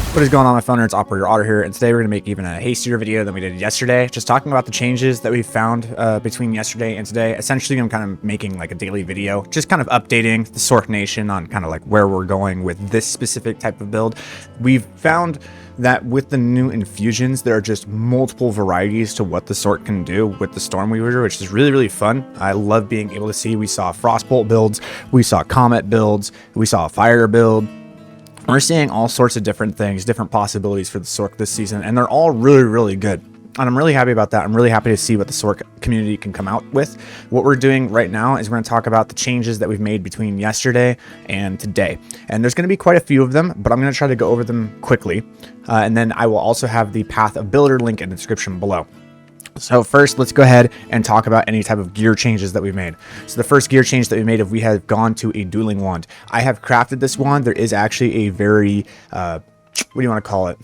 What is going on, my phone nerds? Operator Otter here, and today we're going to make even a hastier video than we did yesterday, just talking about the changes that we found between yesterday and today. Essentially, I'm kind of making like a daily video, just kind of updating the Sorc Nation on kind of like where we're going with this specific type of build. We've found that with the new infusions, there are just multiple varieties to what the Sorc can do with the Stormweaver, which is really, really fun. I love being able to see. We saw Frostbolt builds, we saw Comet builds, we saw a Fire build. We're seeing all sorts of different things, different possibilities for the Sorc this season, and they're all really, really good. And I'm really happy about that. I'm really happy to see what the Sorc community can come out with. What we're doing right now is we're going to talk about the changes that we've made between yesterday and today. And there's going to be quite a few of them, but I'm going to try to go over them quickly. And then I will also have the Path of Builder link in the description below. So first, let's go ahead and talk about any type of gear changes that we've made. So the first gear change that we made is we have gone to a dueling wand. I have crafted this wand. There is actually a very, what do you want to call it?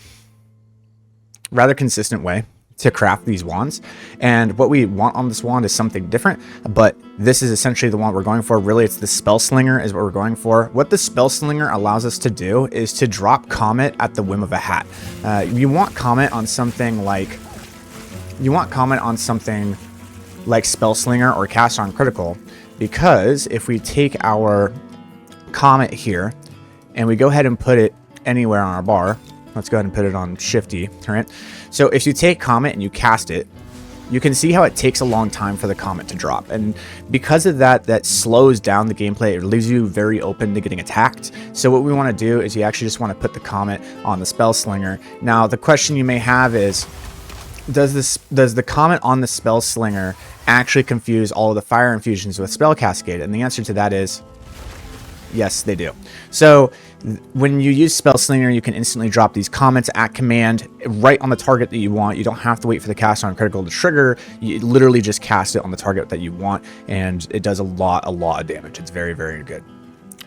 Rather consistent way to craft these wands. And what we want on this wand is something different, but this is essentially the wand we're going for. Really, it's the Spell Slinger is what we're going for. What the Spell Slinger allows us to do is to drop Comet at the whim of a hat. You want Comet on something like Spell Slinger or Cast on Critical, because if we take our Comet here and we go ahead and put it anywhere on our bar, let's go ahead and put it on Shifty, right? So if you take Comet and you cast it, you can see how it takes a long time for the Comet to drop. And because of that, that slows down the gameplay. It leaves you very open to getting attacked. So what we want to do is you actually just want to put the Comet on the Spell Slinger. Now, the question you may have is, does the Comet on the Spell Slinger actually confuse all of the fire infusions with Spell Cascade? And the answer to that is yes, they do. So when you use Spell Slinger, you can instantly drop these Comets at command right on the target that you want. You don't have to wait for the cast on critical to trigger. You literally just cast it on the target that you want, and it does a lot of damage. It's very, very good.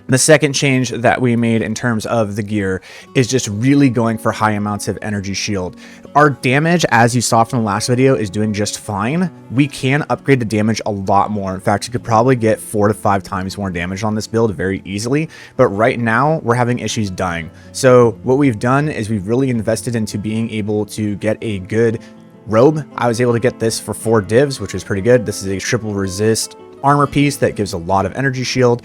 The second change that we made in terms of the gear is just really going for high amounts of energy shield. Our damage, as you saw from the last video, is doing just fine. We can upgrade the damage a lot more. In fact, you could probably get 4 to 5 times more damage on this build very easily. But right now, we're having issues dying. So what we've done is we've really invested into being able to get a good robe. I was able to get this for 4 divs, which is pretty good. This is a triple resist armor piece that gives a lot of energy shield.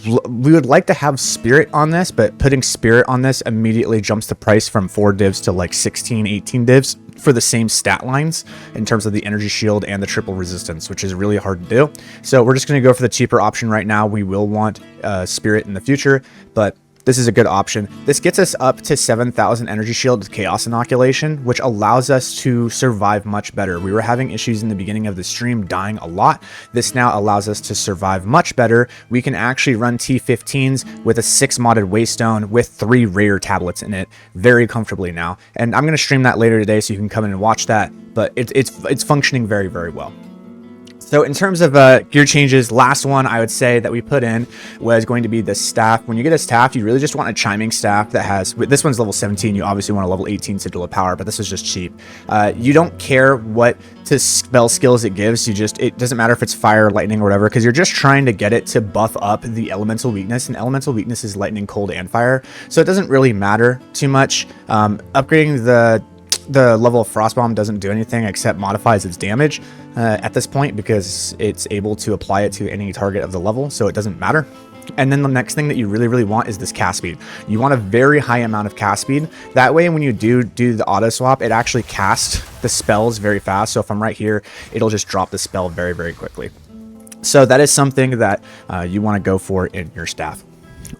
We would like to have Spirit on this, but putting Spirit on this immediately jumps the price from 4 divs to like 16, 18 divs for the same stat lines in terms of the energy shield and the triple resistance, which is really hard to do. So we're just going to go for the cheaper option right now. We will want Spirit in the future, but this is a good option. This gets us up to 7,000 energy shield with Chaos Inoculation, which allows us to survive much better. We were having issues in the beginning of the stream dying a lot. This now allows us to survive much better. We can actually run T15s with a 6 modded Waystone with 3 rare tablets in it very comfortably now. And I'm going to stream that later today so you can come in and watch that, but it's functioning very, very well. So in terms of gear changes, last one I would say that we put in was going to be the staff. When you get a staff, you really just want a chiming staff that has, this one's level 17, you obviously want a level 18 Sigil of Power, but this is just cheap. You don't care what to spell skills it gives, it doesn't matter if it's fire, lightning, or whatever, because you're just trying to get it to buff up the elemental weakness, and elemental weakness is lightning, cold, and fire. So it doesn't really matter too much. Upgrading the level of Frostbomb doesn't do anything except modifies its damage at this point, because it's able to apply it to any target of the level, so it doesn't matter. And then the next thing that you really want is this cast speed. You want a very high amount of cast speed. That way, when you do the auto swap, it actually casts the spells very fast. So if I'm right here, it'll just drop the spell very, very quickly. So that is something that you want to go for in your staff.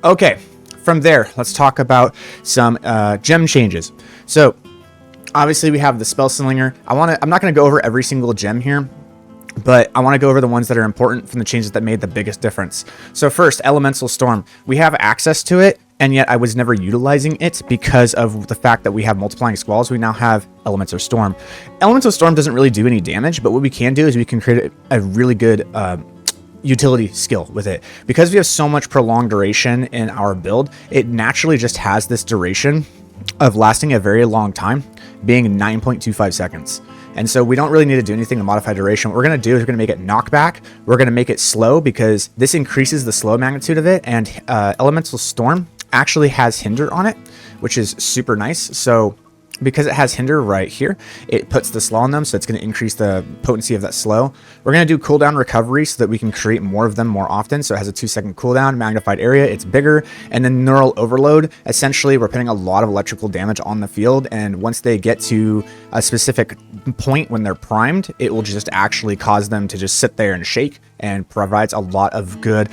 Okay, from there, let's talk about some gem changes. So obviously, we have the Spell Slinger. I'm not going to go over every single gem here, but I want to go over the ones that are important from the changes that made the biggest difference. So first, Elemental Storm. We have access to it, and yet I was never utilizing it because of the fact that we have multiplying squalls. We now have Elemental Storm. Elemental Storm doesn't really do any damage, but what we can do is we can create a really good utility skill with it. Because we have so much prolonged duration in our build, it naturally just has this duration of lasting a very long time, being 9.25 seconds. And so we don't really need to do anything to modify duration. What we're going to do is we're going to make it knockback. We're going to make it slow because this increases the slow magnitude of it. And Elemental Storm actually has hinder on it, which is super nice. So because it has hinder right here, it puts the slow on them, so it's going to increase the potency of that slow. We're going to do cooldown recovery so that we can create more of them more often. So it has a 2-second cooldown, magnified area, it's bigger, and then neural overload. Essentially, we're putting a lot of electrical damage on the field, and once they get to a specific point when they're primed, it will just actually cause them to just sit there and shake, and provides a lot of good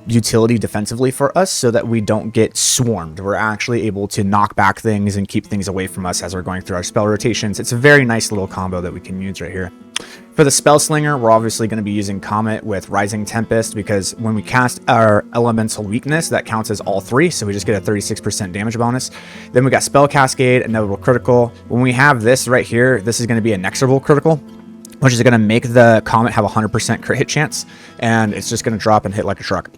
utility defensively for us so that we don't get swarmed. We're actually able to knock back things and keep things away from us as we're going through our spell rotations. It's a very nice little combo that we can use right here. For the Spell Slinger, we're obviously going to be using Comet with Rising Tempest, because when we cast our elemental weakness, that counts as all 3, so we just get a 36% damage bonus. Then we got Spell Cascade, Inevitable Critical. When we have this right here, this is going to be a Inexorable Critical, which is going to make the Comet have a 100% crit hit chance, and it's just going to drop and hit like a truck.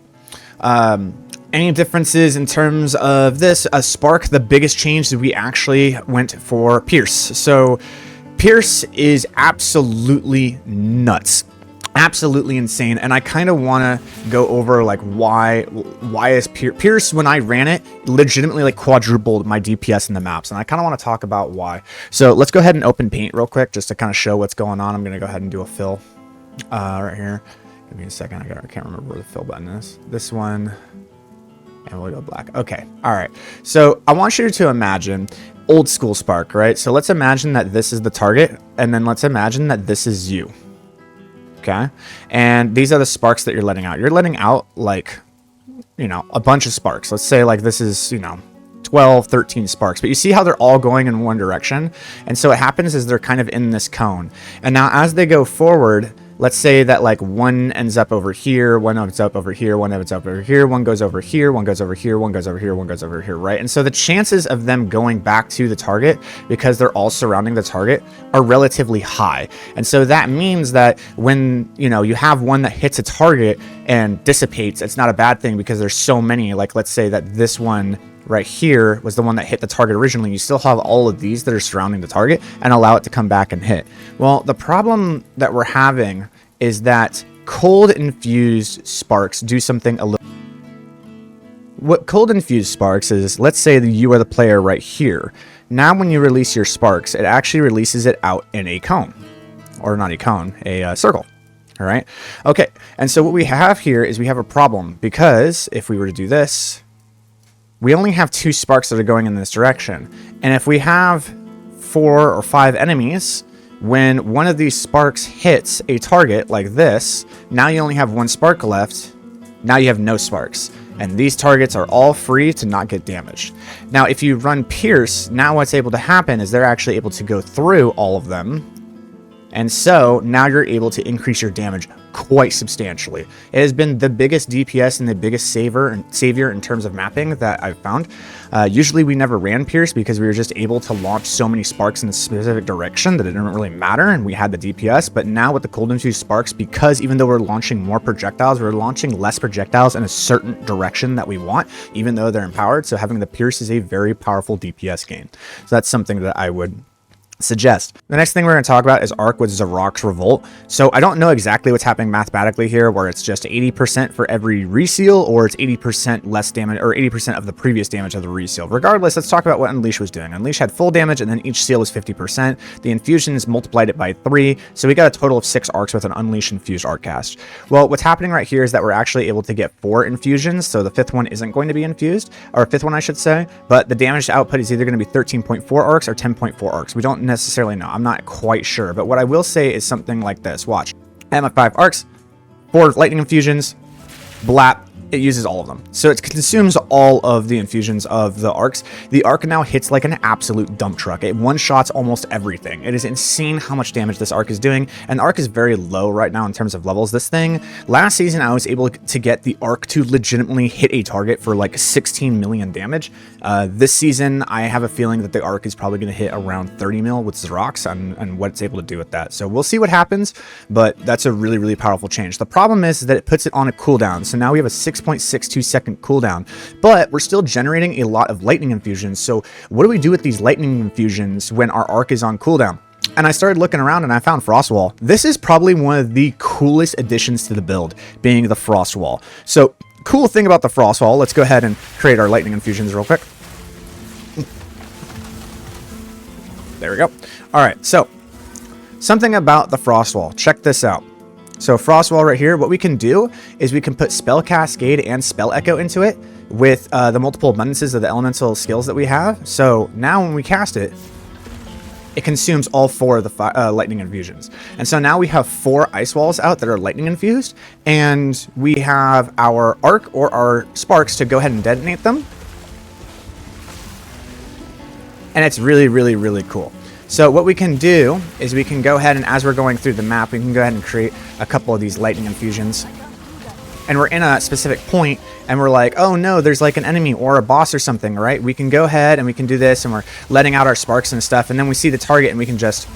Any differences in terms of this? Spark, the biggest change is we actually went for Pierce. So Pierce is absolutely nuts, absolutely insane, and I kind of want to go over like why is Pierce, when I ran it, legitimately like quadrupled my DPS in the maps, and I kind of want to talk about why. So let's go ahead and open Paint real quick just to kind of show what's going on. I'm going to go ahead and do a fill right here. Give me a second. I can't remember where the fill button is. This one. And we'll go black. Okay. All right. So I want you to imagine old school Spark, right? So let's imagine that this is the target. And then let's imagine that this is you. Okay. And these are the sparks that you're letting out. You're letting out like, you know, a bunch of sparks. Let's say like this is, you know, 12, 13 sparks, but you see how they're all going in one direction. And so what happens is they're kind of in this cone. And now as they go forward, let's say that like one ends up over here, one ends up over here, one ends up over here, one goes over here, one goes over here, one goes over here, one goes over here, right? And so the chances of them going back to the target, because they're all surrounding the target, are relatively high. And so that means that when, you know, you have one that hits a target and dissipates, it's not a bad thing, because there's so many. Like let's say that this one right here was the one that hit the target originally. You still have all of these that are surrounding the target and allow it to come back and hit. Well, the problem that we're having is that cold infused sparks do something a little. What cold infused sparks is, let's say that you are the player right here. Now when you release your sparks, it actually releases it out in a cone, or not a cone, a circle. All right. Okay. And so what we have here is we have a problem, because if we were to do this, we only have 2 sparks that are going in this direction. And if we have 4 or 5 enemies, when one of these sparks hits a target like this, now you only have 1 spark left. Now you have no sparks. And these targets are all free to not get damaged. Now, if you run Pierce, now what's able to happen is they're actually able to go through all of them. And so now you're able to increase your damage quite substantially. It has been the biggest DPS and the biggest savior in terms of mapping that I've found. Usually we never ran Pierce because we were just able to launch so many sparks in a specific direction that it didn't really matter, and we had the DPS. But now with the cold infused sparks, because even though we're launching more projectiles, we're launching less projectiles in a certain direction that we want, even though they're empowered. So having the Pierce is a very powerful DPS gain. So that's something that I would suggest. The next thing we're going to talk about is Arc with Sorc's Revolt. So I don't know exactly what's happening mathematically here, where it's just 80% for every reseal, or it's 80% less damage, or 80% of the previous damage of the reseal. Regardless, let's talk about what Unleash was doing. Unleash had full damage, and then each seal was 50%. The infusions multiplied it by 3, so we got a total of 6 arcs with an Unleash infused arc cast. Well, what's happening right here is that we're actually able to get 4 infusions, so the 5th one isn't going to be infused, or 5th one I should say, but the damage output is either going to be 13.4 arcs or 10.4 arcs. We don't necessarily know. I'm not quite sure, but what I will say is something like this. Watch. I have my 5 arcs, 4 lightning infusions, blap. It uses all of them. So it consumes all of the infusions of the arcs. The arc now hits like an absolute dump truck. It one-shots almost everything. It is insane how much damage this arc is doing. And the arc is very low right now in terms of levels. This thing, last season I was able to get the arc to legitimately hit a target for like 16 million damage. This season, I have a feeling that the arc is probably going to hit around 30 mil with Sorc and what it's able to do with that. So we'll see what happens, but that's a really, really powerful change. The problem is that it puts it on a cooldown. So now we have a 6.62 second cooldown, but we're still generating a lot of lightning infusions. So what do we do with these lightning infusions when our arc is on cooldown? And I started looking around and I found Frost Wall. This is probably one of the coolest additions to the build, being the Frost Wall. So cool thing about the Frost Wall, let's go ahead and create our lightning infusions real quick. There we go. All right, so something about the Frost Wall. Check this out. So Frost Wall right here, what we can do is we can put Spell Cascade and Spell Echo into it with the multiple abundances of the elemental skills that we have. So now when we cast it, it consumes all 4 of the lightning infusions. And so now we have 4 ice walls out that are lightning infused, and we have our arc or our sparks to go ahead and detonate them. And it's really, really, really cool. So what we can do is we can go ahead and, as we're going through the map, we can go ahead and create a couple of these lightning infusions. And we're in a specific point, and we're like, oh no, there's like an enemy or a boss or something, right? We can go ahead and we can do this, and we're letting out our sparks and stuff, and then we see the target, and we can just...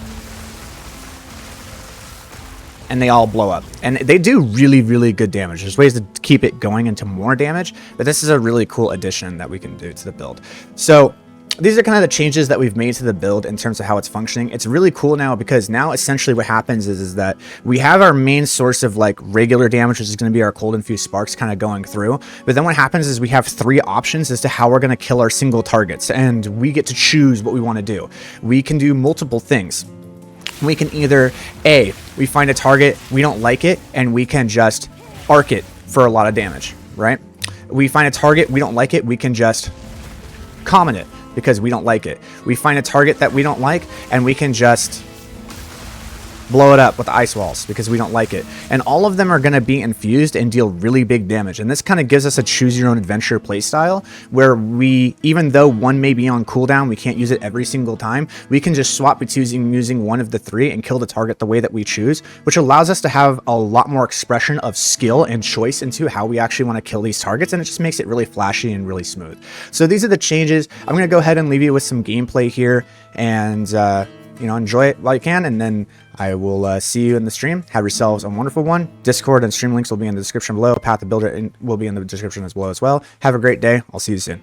and they all blow up. And they do really, really good damage. There's ways to keep it going into more damage, but this is a really cool addition that we can do to the build. So these are kind of the changes that we've made to the build in terms of how it's functioning. It's really cool now because now essentially what happens is that we have our main source of like regular damage, which is going to be our cold infused sparks kind of going through. But then what happens is we have 3 options as to how we're going to kill our single targets, and we get to choose what we want to do. We can do multiple things. We can either, A, we find a target, we don't like it, and we can just arc it for a lot of damage, right? We find a target, we don't like it, we can just common it because we don't like it. We find a target that we don't like, and we can just blow it up with ice walls because we don't like it. And all of them are going to be infused and deal really big damage. And this kind of gives us a choose your own adventure playstyle where we, even though one may be on cooldown, we can't use it every single time, we can just swap between using one of the 3 and kill the target the way that we choose, which allows us to have a lot more expression of skill and choice into how we actually want to kill these targets. And it just makes it really flashy and really smooth. So these are the changes. I'm going to go ahead and leave you with some gameplay here, and you know, enjoy it while you can, and then I will see you in the stream. Have yourselves a wonderful one. Discord and stream links will be in the description below. Path to Builder will be in the description as well. Have a great day. I'll see you soon.